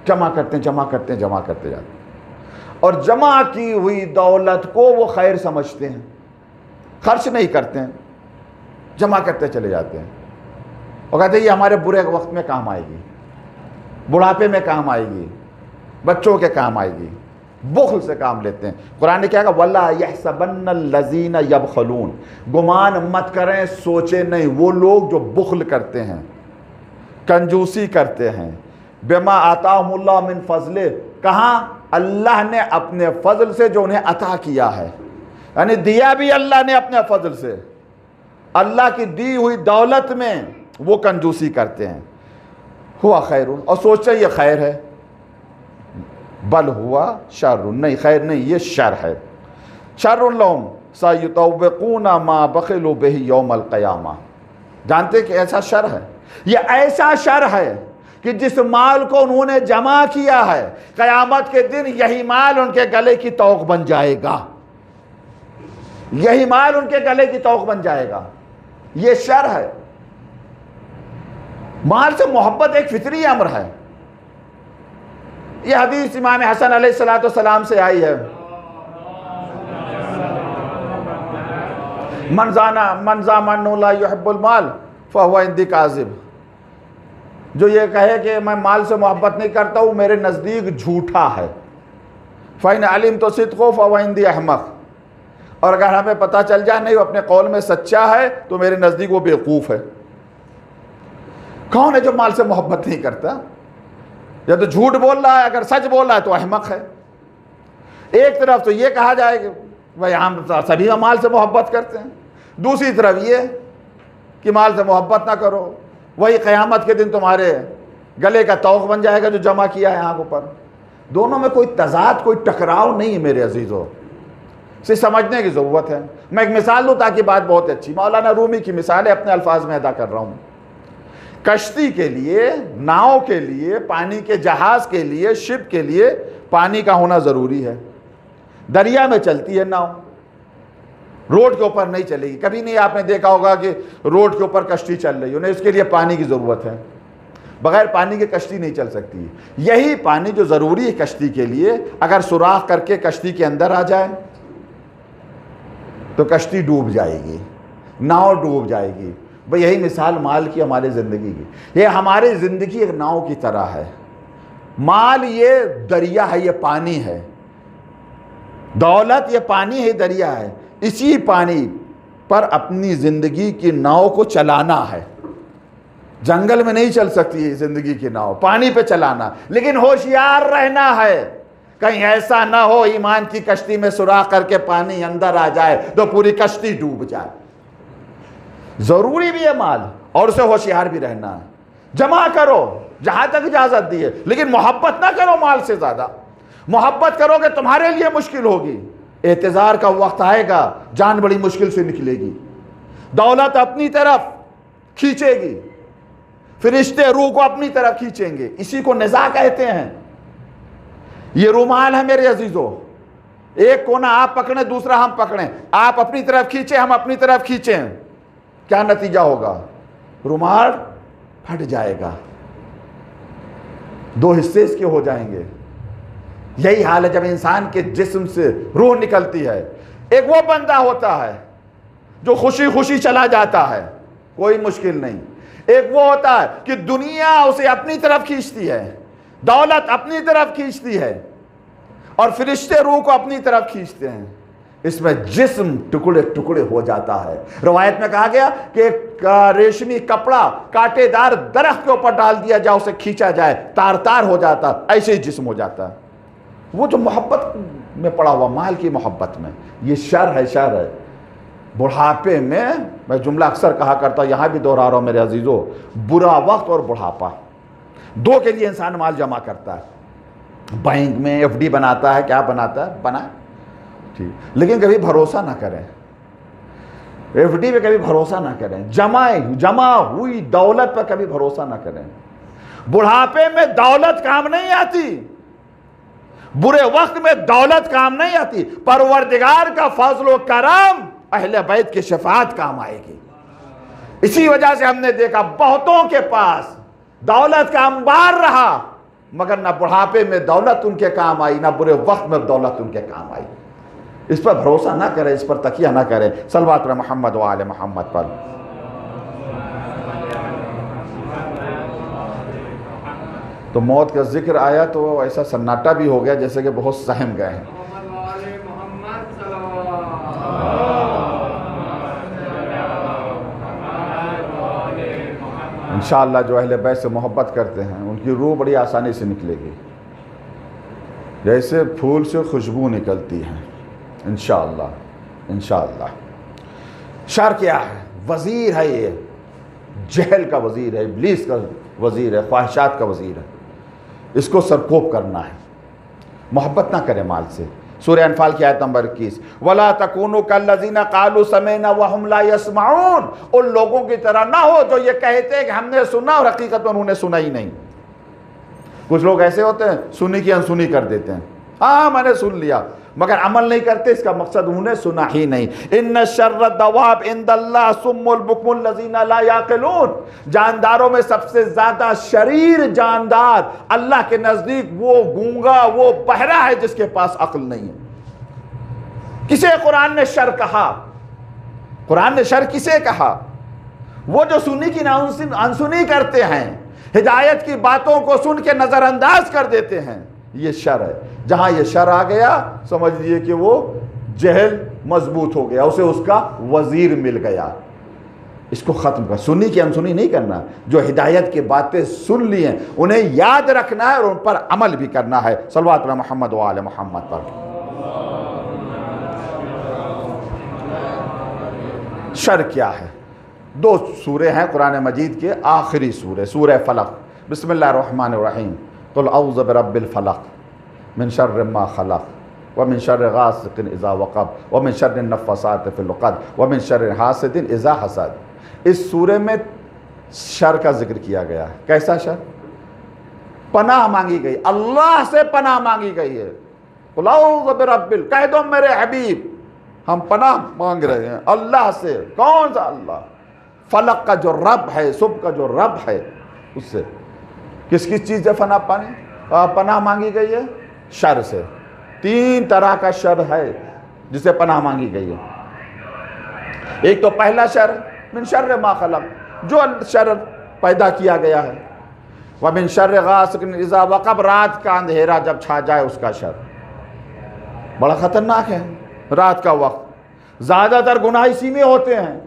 جمع کرتے جاتے ہیں، اور جمع کی ہوئی دولت کو وہ خیر سمجھتے ہیں، خرچ نہیں کرتے ہیں، جمع کرتے چلے جاتے ہیں، اور کہتے ہیں یہ ہمارے برے وقت میں کام آئے گی، بڑھاپے میں کام آئے گی، بچوں کے کام آئے گی، بخل سے کام لیتے ہیں۔ قرآن نے کیا کہا؟ وَلَا يَحْسَبَنَّ الَّذِينَ يَبْخَلُونَ، گمان مت کریں، سوچیں نہیں، وہ لوگ جو بخل کرتے ہیں، کنجوسی کرتے ہیں، بِمَا آتَاهُمُ اللَّهُ مِنْ فَضْلِهِ، کہاں؟ اللہ نے اپنے فضل سے جو انہیں عطا کیا ہے، یعنی دیا بھی اللہ نے اپنے فضل سے، اللہ کی دی ہوئی دولت میں وہ کنجوسی کرتے ہیں، ہوا خیر، اور سوچا یہ خیر ہے، بل ہوا شر، نہیں خیر نہیں، یہ شر ہے، شر لہم سیطوقون ما بخلوا بہ یوم القیامہ، جانتے کہ ایسا شر ہے، یہ ایسا شر ہے کہ جس مال کو انہوں نے جمع کیا ہے، قیامت کے دن یہی مال ان کے گلے کی طوق بن جائے گا، یہی مال ان کے گلے کی طوق بن جائے گا، یہ شر ہے۔ مال سے محبت ایک فطری امر ہے، یہ حدیث امام حسن علیہ السلام سے آئی ہے، من زعم انہ لا یحب المال فہو عندی کاذب، جو یہ کہے کہ میں مال سے محبت نہیں کرتا ہوں میرے نزدیک جھوٹا ہے، فإن علمت صدقہ فہو عندی احمق، اور اگر ہمیں پتہ چل جائے نہیں وہ اپنے قول میں سچا ہے تو میرے نزدیک وہ بیوقوف ہے۔ کون ہے جو مال سے محبت نہیں کرتا؟ یا تو جھوٹ بول رہا ہے، اگر سچ بول رہا ہے تو احمق ہے۔ ایک طرف تو یہ کہا جائے کہ بھائی ہم سبھی مال سے محبت کرتے ہیں، دوسری طرف یہ کہ مال سے محبت نہ کرو، وہی قیامت کے دن تمہارے گلے کا طوق بن جائے گا جو جمع کیا ہے آنکھوں پر۔ دونوں میں کوئی تضاد، کوئی ٹکراؤ نہیں ہے میرے عزیزو، اسے سمجھنے کی ضرورت ہے۔ میں ایک مثال دوں تاکہ بات بہت اچھی، مولانا رومی کی مثال ہے، اپنے الفاظ میں ادا کر رہا ہوں۔ کشتی کے لیے، ناؤ کے لیے، پانی کے جہاز کے لیے، شپ کے لیے پانی کا ہونا ضروری ہے۔ دریا میں چلتی ہے ناؤ، روڈ کے اوپر نہیں چلے گی، کبھی نہیں آپ نے دیکھا ہوگا کہ روڈ کے اوپر کشتی چل رہی ہو، نہیں، اس کے لیے پانی کی ضرورت ہے، بغیر پانی کے کشتی نہیں چل سکتی۔ یہی پانی جو ضروری ہے کشتی کے لیے، اگر سوراخ کر کے کشتی کے اندر آ جائے تو کشتی ڈوب جائے گی، ناؤ ڈوب جائے گی۔ بھئی یہی مثال مال کی ہماری زندگی کی، یہ ہماری زندگی ایک ناؤ کی طرح ہے۔ مال یہ دریا ہے، یہ پانی ہے، دولت یہ پانی ہے، دریا ہے، اسی پانی پر اپنی زندگی کی ناؤ کو چلانا ہے۔ جنگل میں نہیں چل سکتی زندگی کی ناؤ، پانی پہ چلانا، لیکن ہوشیار رہنا ہے، کہیں ایسا نہ ہو ایمان کی کشتی میں سوراخ کر کے پانی اندر آ جائے تو پوری کشتی ڈوب جائے۔ ضروری بھی ہے مال، اور اسے ہوشیار بھی رہنا ہے۔ جمع کرو جہاں تک اجازت دی ہے، لیکن محبت نہ کرو مال سے زیادہ۔ محبت کرو گے تمہارے لیے مشکل ہوگی، اعتذار کا وقت آئے گا، جان بڑی مشکل سے نکلے گی، دولت اپنی طرف کھینچے گی، فرشتے روح کو اپنی طرف کھینچیں گے، اسی کو نزاع کہتے ہیں۔ یہ رومال ہے میرے عزیزو، ایک کونا آپ پکڑیں دوسرا ہم پکڑیں، آپ اپنی طرف کھینچیں ہم اپنی طرف کھینچیں، کیا نتیجہ ہوگا؟ رومال پھٹ جائے گا، دو حصے اس کے ہو جائیں گے۔ یہی حال ہے جب انسان کے جسم سے روح نکلتی ہے۔ ایک وہ بندہ ہوتا ہے جو خوشی خوشی چلا جاتا ہے، کوئی مشکل نہیں۔ ایک وہ ہوتا ہے کہ دنیا اسے اپنی طرف کھینچتی ہے، دولت اپنی طرف کھینچتی ہے، اور فرشتے روح کو اپنی طرف کھینچتے ہیں۔ اس میں جسم ٹکڑے ٹکڑے ہو جاتا ہے۔ روایت میں کہا گیا کہ ایک ریشمی کپڑا کانٹے دار درخت کے اوپر ڈال دیا جائے، اسے کھینچا جائے، تار تار ہو جاتا، ایسے ہی جسم ہو جاتا ہے۔ وہ جو محبت میں پڑا ہوا، مال کی محبت میں، یہ شر ہے، شر ہے۔ بڑھاپے میں جملہ اکثر کہا کرتا، یہاں بھی دہرا رہا ہوں میرے عزیزو، برا وقت اور بڑھاپا، دو کے لیے انسان مال جمع کرتا ہے، بینک میں ایف ڈی بناتا ہے، کیا بناتا ہے بنائے، ٹھیک، لیکن کبھی بھروسہ نہ کریں، ایف ڈی پہ کبھی بھروسہ نہ کریں، جمع ہوئی دولت پہ کبھی بھروسہ نہ کریں۔ بڑھاپے میں دولت کام نہیں آتی، برے وقت میں دولت کام نہیں آتی، پروردگار کا فضل و کرم، اہل بیت کی شفاعت کام آئے گی۔ اسی وجہ سے ہم نے دیکھا بہتوں کے پاس دولت کا انبار رہا، مگر نہ بڑھاپے میں دولت ان کے کام آئی، نہ برے وقت میں دولت ان کے کام آئی۔ اس پر بھروسہ نہ کریں، اس پر تکیہ نہ کریں۔ صلوات محمد و آل محمد پر۔ تو موت کا ذکر آیا تو ایسا سناٹا بھی ہو گیا جیسے کہ بہت سہم گئے ہیں۔ انشاءاللہ جو اہل بیت سے محبت کرتے ہیں ان کی روح بڑی آسانی سے نکلے گی۔ جیسے پھول سے خوشبو نکلتی ہے انشاءاللہ انشاءاللہ۔ شر کیا ہے؟ وزیر ہے، یہ جہل کا وزیر ہے، ابلیس کا وزیر ہے، خواہشات کا وزیر ہے، اس کو سرکوب کرنا ہے۔ محبت نہ کرے مال سے۔ سورہ انفال کی آیت نمبر 21، وَلَا تَكُونُوا كَالَّذِينَ قَالُوا سَمِعْنَا وَهُمْ لَا يَسْمَعُونَ، ان لوگوں کی طرح نہ ہو جو یہ کہتے ہیں کہ ہم نے سنا اور حقیقت میں انہوں نے سنا ہی نہیں۔ کچھ لوگ ایسے ہوتے ہیں سنی کی انسنی کر دیتے ہیں، ہاں میں نے سن لیا، مگر عمل نہیں کرتے، اس کا مقصد انہوں نے سنا ہی نہیں۔ ان شر الدواب عند اللہ صم البکم الذین لا یعقلون، جانداروں میں سب سے زیادہ شریر جاندار اللہ کے نزدیک وہ گونگا، وہ بہرا ہے جس کے پاس عقل نہیں ہے۔ کسے قرآن نے شر کہا؟ قرآن نے شر کسے کہا؟ وہ جو سنی کی انسنی کرتے ہیں، ہدایت کی باتوں کو سن کے نظر انداز کر دیتے ہیں، یہ شر ہے۔ جہاں یہ شر آ گیا سمجھ لیے کہ وہ جہل مضبوط ہو گیا، اسے اس کا وزیر مل گیا۔ اس کو ختم کر، سنی کی انسنی نہیں کرنا، جو ہدایت کی باتیں سن لی ہیں انہیں یاد رکھنا ہے اور ان پر عمل بھی کرنا ہے۔ صلوات علی محمد و آل محمد پر۔ شر کیا ہے؟ دو سورے ہیں قرآن مجید کے آخری سورے، سورہ فلق۔ بسم اللہ الرحمن الرحیم، قل اعوذ برب الفلق من شر ما خلق ومن شر غاسق اذا وقب ومن شر النفاثات فی العقد ومن شر حاسد اذا حسد۔ اس سورے میں شر کا ذکر کیا گیا ہے۔ کیسا شر؟ پناہ مانگی گئی، اللہ سے پناہ مانگی گئی ہے۔ قل اعوذ برب کہہ دو میرے حبیب ہم پناہ مانگ رہے ہیں اللہ سے۔ کون سا اللہ؟ فلق کا جو رب ہے، صبح کا جو رب ہے، اس سے۔ کس کس چیز سے پناہ مانگی گئی ہے؟ شر سے۔ تین طرح کا شر ہے جسے پناہ مانگی گئی ہے۔ ایک تو پہلا شر من شر ما خلق، جو شر پیدا کیا گیا ہے، ومن شر غاسق اذا وقب، رات کا اندھیرا جب چھا جائے اس کا شر بڑا خطرناک ہے۔ رات کا وقت زیادہ تر گناہ اسی میں ہوتے ہیں،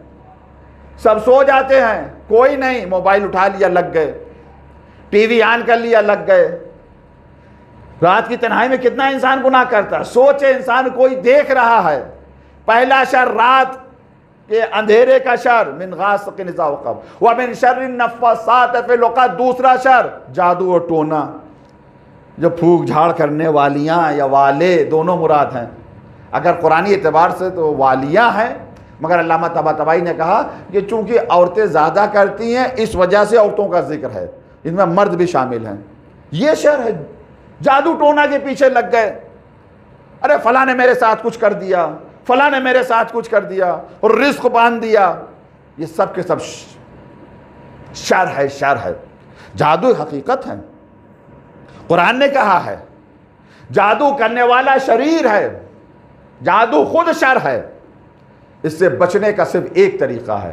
سب سو جاتے ہیں، کوئی نہیں، موبائل اٹھا لیا لگ گئے، ٹی وی آن کر لیا لگ گئے۔ رات کی تنہائی میں کتنا انسان گناہ کرتا ہے، سوچے انسان کوئی دیکھ رہا ہے۔ پہلا شر رات کے اندھیرے کا شر، من غاسق اذا وقب ومن شر النفاثات فی العقد۔ دوسرا شر جادو اور ٹونا، جو پھونک جھاڑ کرنے والیاں یا والے دونوں مراد ہیں۔ اگر قرآنی اعتبار سے تو والیاں ہیں، مگر علامہ طباطبائی نے کہا کہ چونکہ عورتیں زیادہ کرتی ہیں اس وجہ سے عورتوں کا ذکر ہے، ان میں مرد بھی شامل ہیں۔ یہ شر ہے، جادو ٹونا کے پیچھے لگ گئے، ارے فلاں نے میرے ساتھ کچھ کر دیا، فلاں نے میرے ساتھ کچھ کر دیا اور رزق باندھ دیا۔ یہ سب کے سب شر ہے، شر ہے۔ جادو حقیقت ہے، قرآن نے کہا ہے جادو کرنے والا شریر ہے، جادو خود شر ہے۔ اس سے بچنے کا صرف ایک طریقہ ہے،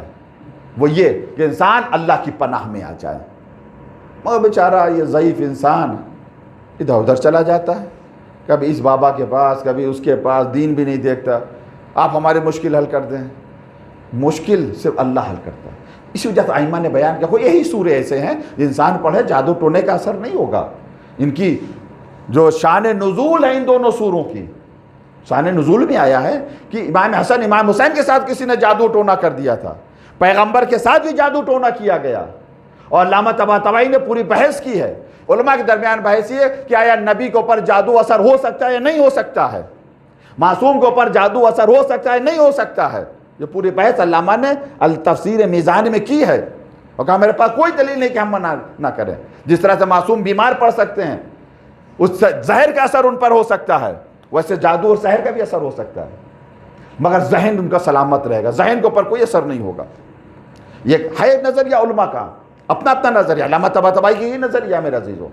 وہ یہ کہ انسان اللہ کی پناہ میں آ جائے۔ مگر بیچارہ یہ ضعیف انسان ادھر ادھر چلا جاتا ہے، کبھی اس بابا کے پاس کبھی اس کے پاس، دین بھی نہیں دیکھتا۔ آپ ہماری مشکل حل کر دیں، مشکل صرف اللہ حل کرتا ہے۔ اسی وجہ سے ائمہ نے بیان کیا، یہی سورے ایسے ہیں انسان پڑھے جادو ٹونے کا اثر نہیں ہوگا۔ ان کی جو شان نزول ہے ان دونوں سوروں کی، شان نزول میں آیا ہے کہ امام حسن امام حسین کے ساتھ کسی نے جادو ٹونا کر دیا تھا، پیغمبر کے ساتھ بھی جادو ٹونا کیا گیا، اور علامہ طباطبائی نے پوری بحث کی ہے۔ علماء کے درمیان بحث یہ کہ آیا نبی کے اوپر جادو اثر ہو سکتا ہے یا نہیں ہو سکتا ہے، معصوم کے اوپر جادو اثر ہو سکتا ہے نہیں ہو سکتا ہے۔ یہ پوری بحث علامہ نے التفسیر میزان میں کی ہے، اور کہا میرے پاس کوئی دلیل نہیں کہ ہم منع نہ کریں۔ جس طرح سے معصوم بیمار پڑ سکتے ہیں، اس زہر کا اثر ان پر ہو سکتا ہے، ویسے جادو اور سحر کا بھی اثر ہو سکتا ہے، مگر ذہن ان کا سلامت رہے گا، ذہن کے اوپر کوئی اثر نہیں ہوگا۔ یہ ہے نظریہ علماء کا، اپنا اپنا نظریہ، علامہ طباطبائی کی یہ نظریہ میرا عزیزو۔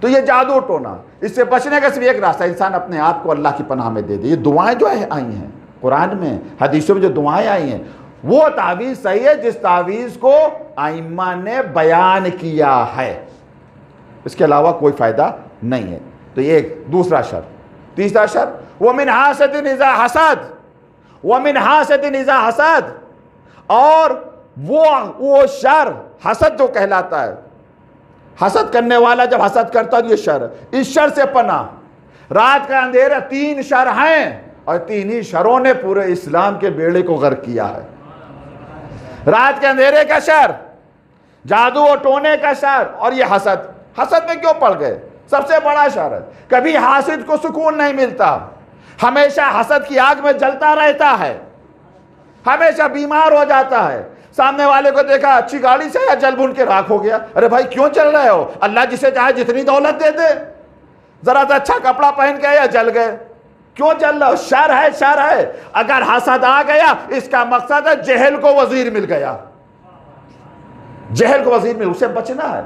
تو یہ جادو ٹونا، اس سے بچنے کا صرف ایک راستہ، انسان اپنے آپ کو اللہ کی پناہ میں دے دے۔ یہ دعائیں جو آئی ہیں قرآن میں، حدیثوں میں جو دعائیں آئی ہیں، وہ تعویذ صحیح ہے جس تعویذ کو ائمہ نے بیان کیا ہے، اس کے علاوہ کوئی فائدہ نہیں ہے۔ تو یہ ایک دوسرا شر۔ تیسرا شر وَمِنْ حَاسِدٍ إِذَا حَسَدَ، وَمِنْ حَاسِدٍ إِذَا حَسَدَ، اور وہ شر حسد جو کہلاتا ہے، حسد کرنے والا جب حسد کرتا ہے تو یہ شر ہے۔ اس شر سے پناہ، رات کا اندھیرا 3 شر ہیں اور 3 ہی شروں نے پورے اسلام کے بیڑے کو غرق کیا ہے۔ رات کے اندھیرے کا شر، جادو و ٹونے کا شر، اور یہ حسد۔ حسد میں کیوں پڑ گئے؟ سب سے بڑا شر ہے۔ کبھی حاسد کو سکون نہیں ملتا، ہمیشہ حسد کی آگ میں جلتا رہتا ہے، ہمیشہ بیمار ہو جاتا ہے۔ سامنے والے کو دیکھا اچھی گاڑی سے یا جل بھن کے راکھ ہو گیا، ارے بھائی کیوں چل رہے ہو؟ اللہ جسے چاہے جتنی دولت دے دے۔ ذرا سا اچھا کپڑا پہن کے یا جل گئے، کیوں چل رہا ہو؟ شر ہے، شر ہے۔ اگر حسد آ گیا اس کا مقصد ہے جہل کو وزیر مل گیا، جہل کو وزیر مل، اسے بچنا ہے،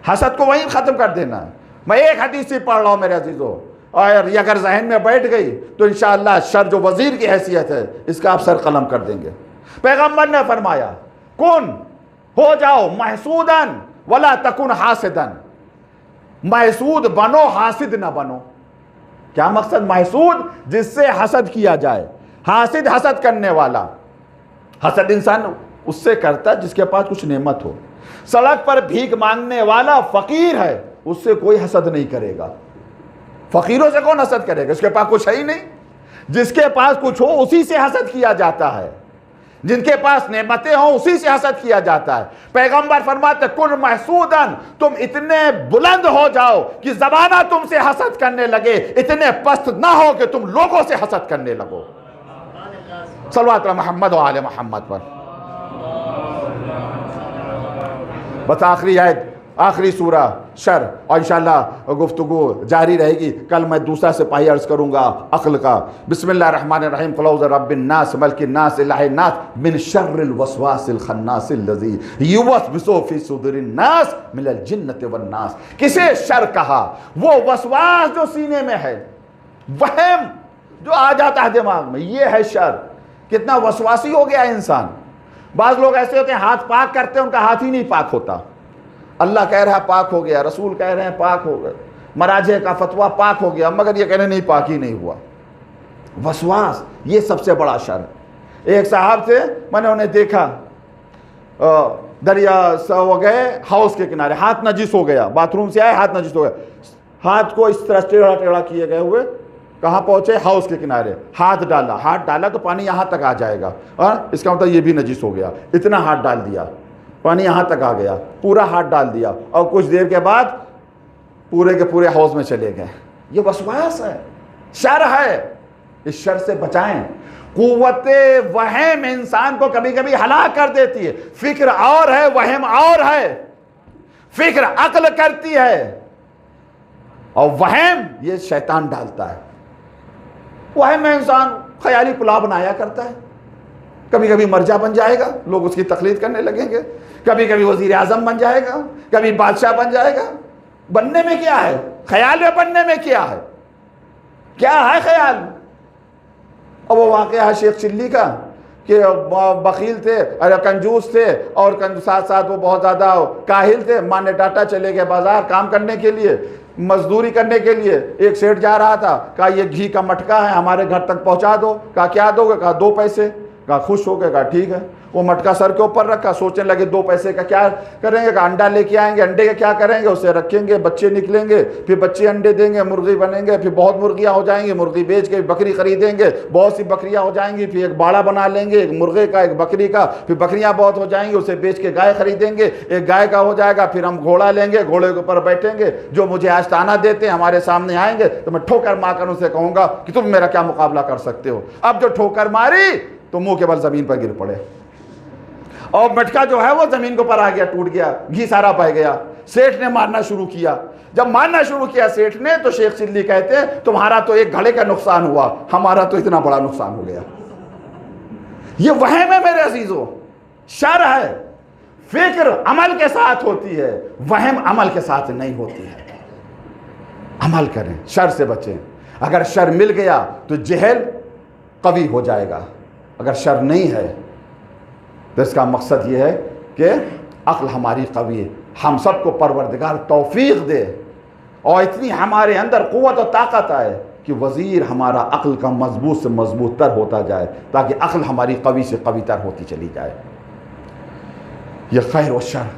حسد کو وہیں ختم کر دینا ہے۔ میں ایک حدیث ہی پڑھ رہا ہوں میرے عزیزوں، اور یہ اگر ذہن میں بیٹھ گئی تو انشاءاللہ شر جو وزیر کی حیثیت ہے اس کا آپ سر قلم کر دیں گے۔ پیغمبر نے فرمایا کن، ہو جاؤ محسودن ولا تکن حاسدن، محسود بنو حاسد نہ بنو۔ کیا مقصد؟ محسود جس سے حسد کیا جائے، حاسد حسد کرنے والا۔ حسد انسان اس سے کرتا ہے جس کے پاس کچھ نعمت ہو۔ سڑک پر بھیک مانگنے والا فقیر ہے، اس سے کوئی حسد نہیں کرے گا۔ فقیروں سے کون حسد کرے گا؟ اس کے پاس کچھ ہے ہی نہیں۔ جس کے پاس کچھ ہو اسی سے حسد کیا جاتا ہے، جن کے پاس نعمتیں ہوں اسی سے حسد کیا جاتا ہے۔ پیغمبر فرماتے کن محسودن، تم اتنے بلند ہو جاؤ کہ زبانہ تم سے حسد کرنے لگے، اتنے پست نہ ہو کہ تم لوگوں سے حسد کرنے لگو۔ صلوات محمد و آل محمد پر۔ بس آخری آیت، آخری سورہ شر، اور انشاءاللہ گفتگو جاری رہے گی۔ کل میں دوسرا سپاہی عرض کروں گا عقل کا۔ بسم اللہ الرحمن الرحیم، قل اعوذ برب الناس ملک الناس الہ الناس من شر الوسواس الخناس الذی یوسوس فی صدور الناس من الجنۃ والناس۔ کسے شر کہا؟ وہ وسواس جو سینے میں ہے، وہم جو آ جاتا ہے دماغ میں، یہ ہے شر۔ کتنا وسواسی ہو گیا انسان۔ بعض لوگ ایسے ہوتے ہیں ہاتھ پاک کرتے ہیں ان کا ہاتھ ہی نہیں پاک ہوتا۔ اللہ کہہ رہا ہے پاک ہو گیا، رسول کہہ رہے ہیں پاک ہو گئے، مراجع کا فتویٰ پاک ہو گیا، مگر یہ کہہ رہے ہیں نہیں پاک ہی نہیں ہوا۔ وسواس یہ سب سے بڑا شر ہے۔ ایک صاحب تھے، میں نے انہیں دیکھا دریا ہو گئے ہاؤس کے کنارے، ہاتھ نجس ہو گیا، باتھ روم سے آئے ہاتھ نجس ہو گیا، ہاتھ کو اس طرح ٹیڑھا ٹیڑھا کیے گئے ہوئے کہاں پہنچے؟ ہاؤس کے کنارے۔ ہاتھ ڈالا تو پانی یہاں تک آ جائے گا، اور اس کا مطلب یہ بھی نجس ہو گیا۔ اتنا ہاتھ ڈال دیا، پانی یہاں تک آ گیا، پورا ہاتھ ڈال دیا، اور کچھ دیر کے بعد پورے کے پورے ہاؤس میں چلے گئے۔ یہ وسواس ہے، شر ہے، اس شر سے بچائیں۔ قوت وہم انسان کو کبھی کبھی ہلاک کر دیتی ہے۔ فکر اور ہے، وہم اور ہے۔ فکر عقل کرتی ہے اور وہم یہ شیطان ڈالتا ہے۔ وہم میں انسان خیالی پلاؤ بنایا کرتا ہے، کبھی کبھی مرجع بن جائے گا، لوگ اس کی تقلید کرنے لگیں گے، کبھی کبھی وزیر اعظم بن جائے گا، کبھی بادشاہ بن جائے گا۔ بننے میں کیا ہے؟ خیال میں بننے میں کیا ہے؟ کیا ہے خیال؟ اور وہ واقعہ ہے شیخ چلی کا کہ بخیل تھے اور کنجوس تھے، اور ساتھ ساتھ وہ بہت زیادہ کاہل تھے۔ ماں نے ڈانٹا، چلے گئے بازار کام کرنے کے لیے، مزدوری کرنے کے لیے۔ ایک سیٹھ جا رہا تھا، کہا یہ گھی کا مٹکا ہے ہمارے گھر تک پہنچا دو۔ کہا کیا دو گے؟ کہا 2 پیسے۔ کہا خوش ہو گئے، کہا ٹھیک ہے۔ وہ مٹکا سر کے اوپر رکھا، سوچنے لگے 2 پیسے کا کیا کریں گے؟ کہا انڈا لے کے آئیں گے، انڈے کا کیا کریں گے؟ اسے رکھیں گے، بچے نکلیں گے، پھر بچے انڈے دیں گے، مرغی بنیں گے، پھر بہت مرغیاں ہو جائیں گی، مرغی بیچ کے بکری خریدیں گے، بہت سی بکریاں ہو جائیں گی، پھر ایک باڑا بنا لیں گے، ایک مرغے کا ایک بکری کا، پھر بکریاں بہت ہو جائیں گی، اسے بیچ کے گائے خریدیں گے، ایک گائے کا ہو جائے گا، پھر ہم گھوڑا لیں گے، گھوڑے کے اوپر بیٹھیں گے، جو مجھے آج تانا دیتے ہیں ہمارے سامنے آئیں گے تو میں ٹھوکر مار کر ان سے کہوں گا کہ تم میرا کیا مقابلہ کر سکتے ہو۔ اب جو ٹھوکر ماری تو منہ کے بل زمین پر گر پڑے، اور مٹکا جو ہے وہ زمین کے اوپر آ گیا، ٹوٹ گیا، گھی سارا بہہ گیا۔ سیٹھ نے مارنا شروع کیا۔ جب مارنا شروع کیا سیٹھ نے تو شیخ چلی کہتے ہیں تمہارا تو ایک گھڑے کا نقصان ہوا، ہمارا تو اتنا بڑا نقصان ہو گیا۔ یہ وہم ہے میرے عزیزوں، شر ہے۔ فکر عمل کے ساتھ ہوتی ہے، وہم عمل کے ساتھ نہیں ہوتی ہے۔ عمل کریں، شر سے بچیں۔ اگر شر مل گیا تو جہل قوی ہو جائے گا، اگر شر نہیں ہے تو اس کا مقصد یہ ہے کہ عقل ہماری قوی ہے۔ ہم سب کو پروردگار توفیق دے اور اتنی ہمارے اندر قوت و طاقت آئے کہ وزیر ہمارا عقل کا مضبوط سے مضبوط تر ہوتا جائے، تاکہ عقل ہماری قوی سے قوی تر ہوتی چلی جائے۔ یہ خیر و شر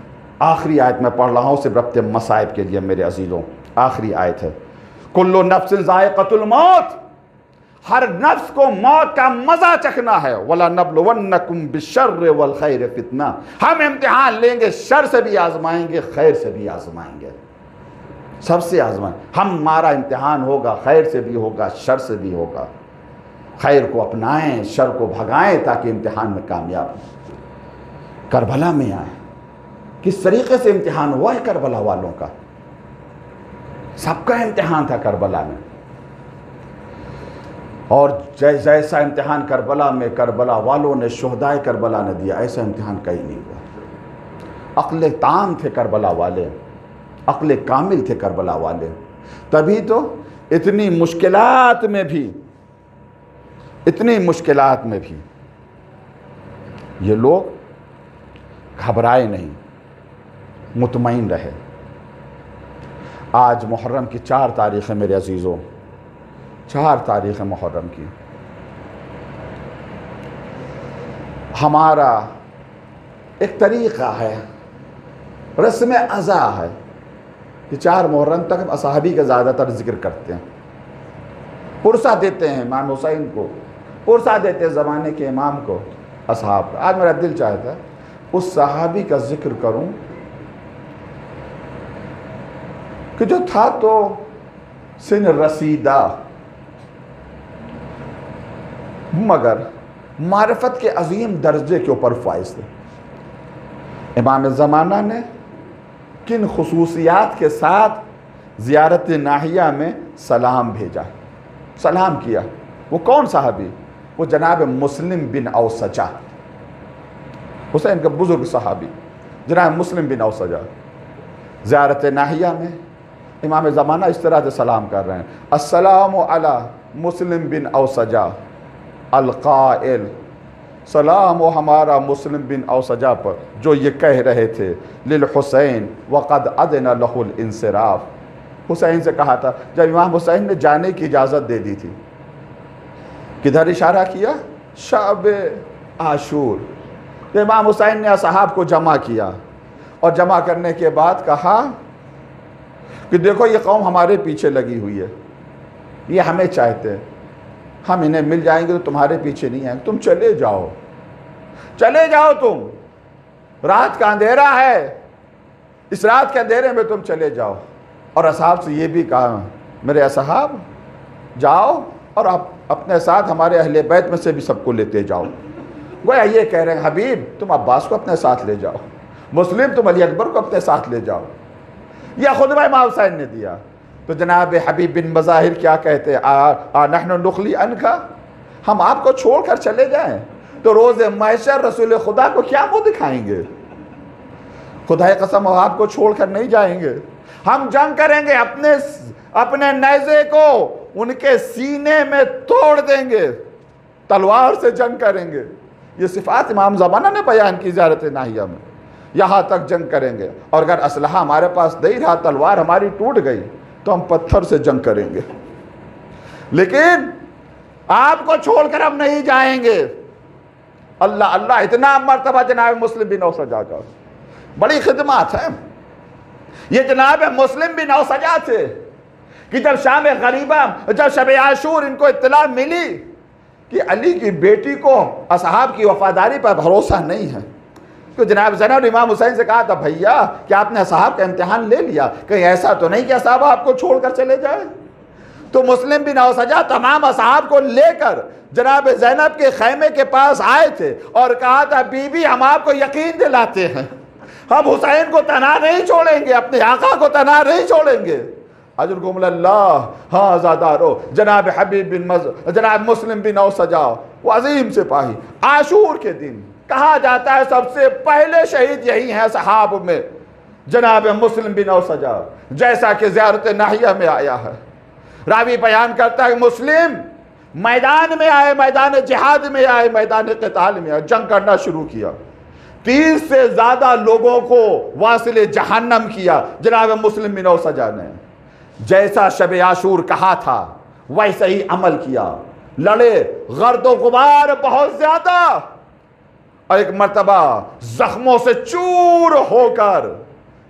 آخری آیت میں پڑھ رہا ہوں صرف ربط مصائب کے لیے میرے عزیزوں، آخری آیت ہے۔ کل نفس ذائقۃ الموت، ہر نفس کو موت کا مزہ چکھنا ہے. وَلَنَبْلُوَنَّكُمْ بِالشَّرِّ وَالْخَيْرِ فِتْنَةً، ہم امتحان لیں گے، شر سے بھی آزمائیں گے، خیر سے بھی آزمائیں گے، سب سے آزمائیں. ہمارا امتحان ہوگا، خیر سے بھی ہوگا، شر سے بھی ہوگا. خیر کو اپنائیں، شر کو بھگائیں تاکہ امتحان میں کامیاب ہوں. کربلا میں آئیں، کس طریقے سے امتحان ہوا ہے کربلا والوں کا. سب کا امتحان تھا کربلا میں، اور جیسا امتحان کربلا میں کربلا والوں نے، شہدائے کربلا نے دیا، ایسا امتحان کہیں نہیں ہوا. عقل تام تھے کربلا والے، عقل کامل تھے کربلا والے. تبھی تو اتنی مشکلات میں بھی یہ لوگ گھبرائے نہیں، مطمئن رہے. آج محرم کی 4 تاریخ ہے میرے عزیزوں، 4 تاریخ محرم کی. ہمارا ایک طریقہ ہے، رسم ازا ہے کہ 4 محرم تک ہم اصحابی کا زیادہ تر ذکر کرتے ہیں، پرسہ دیتے ہیں امام حسین کو، پرسہ دیتے ہیں زمانے کے امام کو، اصحاب کا. آج میرا دل چاہتا ہے اس صحابی کا ذکر کروں کہ جو تھا تو سن رسیدہ مگر معرفت کے عظیم درجے کے اوپر فائز تھے. امام زمانہ نے کن خصوصیات کے ساتھ زیارت ناحیہ میں سلام بھیجا، سلام کیا؟ وہ کون صحابی؟ وہ جناب مسلم بن اوسجہ، حسین کا بزرگ صحابی جناب مسلم بن اوسجہ. زیارت ناحیہ میں امام زمانہ اس طرح سے سلام کر رہے ہیں: السلام علی مسلم بن اوسجہ القائل، سلام و ہمارا مسلم بن اوسجہ پر جو یہ کہہ رہے تھے للحسین وقد اذن له الانصراف. حسین سے کہا تھا جب امام حسین نے جانے کی اجازت دے دی تھی. کدھر اشارہ کیا؟ شب عاشور. امام حسین نے اصحاب کو جمع کیا اور جمع کرنے کے بعد کہا کہ دیکھو یہ قوم ہمارے پیچھے لگی ہوئی ہے، یہ ہمیں چاہتے ہیں، ہم انہیں مل جائیں گے تو تمہارے پیچھے نہیں آئیں گے، تم چلے جاؤ، چلے جاؤ، تم رات کا اندھیرا ہے، اس رات کے اندھیرے میں تم چلے جاؤ. اور اصحاب سے یہ بھی کہا میرے اصحاب جاؤ اور آپ اپنے ساتھ ہمارے اہل بیت میں سے بھی سب کو لیتے جاؤ. گویا یہ کہہ رہے ہیں حبیب تم عباس کو اپنے ساتھ لے جاؤ، مسلم تم علی اکبر کو اپنے ساتھ لے جاؤ. یہ خطبہ امام حسین نے دیا. تو جناب حبیب بن مظاہر کیا کہتے ہیں؟ نحن نخلی عنکا، ہم آپ کو چھوڑ کر چلے جائیں تو روز محشر رسول خدا کو کیا منہ دکھائیں گے؟ خدا قسم آپ کو چھوڑ کر نہیں جائیں گے، ہم جنگ کریں گے، اپنے نیزے کو ان کے سینے میں توڑ دیں گے، تلوار سے جنگ کریں گے. یہ صفات امام زمانہ نے بیان کی زیارت ناحیہ میں. یہاں تک جنگ کریں گے، اور اگر اسلحہ ہمارے پاس نہیں رہا، تلوار ہماری ٹوٹ گئی تو ہم پتھر سے جنگ کریں گے، لیکن آپ کو چھوڑ کر ہم نہیں جائیں گے. اللہ اللہ، اتنا مرتبہ جناب مسلم بن اوسجہ کا، بڑی خدمات ہیں. یہ جناب مسلم بن اوسجہ تھے کہ جب شام غریبہ، جب شب عاشور ان کو اطلاع ملی کہ علی کی بیٹی کو اصحاب کی وفاداری پر بھروسہ نہیں ہے، تو جناب زینب نے امام حسین سے کہا تھا بھیا کیا آپ نے اصحاب کا امتحان لے لیا؟ کہیں ایسا تو نہیں کہ اصحاب آپ کو چھوڑ کر چلے جائیں؟ تو مسلم بن اوسجہ تمام اصحاب کو لے کر جناب زینب کے خیمے کے پاس آئے تھے اور کہا تھا بی بی ہم آپ کو یقین دلاتے ہیں، ہم حسین کو تنہا نہیں چھوڑیں گے، اپنے آقا کو تنہا نہیں چھوڑیں گے. اجرکم اللہ. ہاں زادارو، جناب حبیب جناب مسلم بن اوسجہ وہ عظیم سپاہی، عاشور کے دن کہا جاتا ہے سب سے پہلے شہید یہی ہیں صحاب میں جناب مسلم بن اوسجہ، جیسا کہ زیارت ناحیہ میں آیا ہے. راوی بیان کرتا ہے مسلم میدان میں آئے، میدان جہاد میں آئے، میدان قتال میں آئے، جنگ کرنا شروع کیا. 30 سے زیادہ لوگوں کو واصل جہنم کیا جناب مسلم بن اوسجہ نے. جیسا شب عاشور کہا تھا ویسا ہی عمل کیا، لڑے، غرد و غبار بہت زیادہ، اور ایک مرتبہ زخموں سے چور ہو کر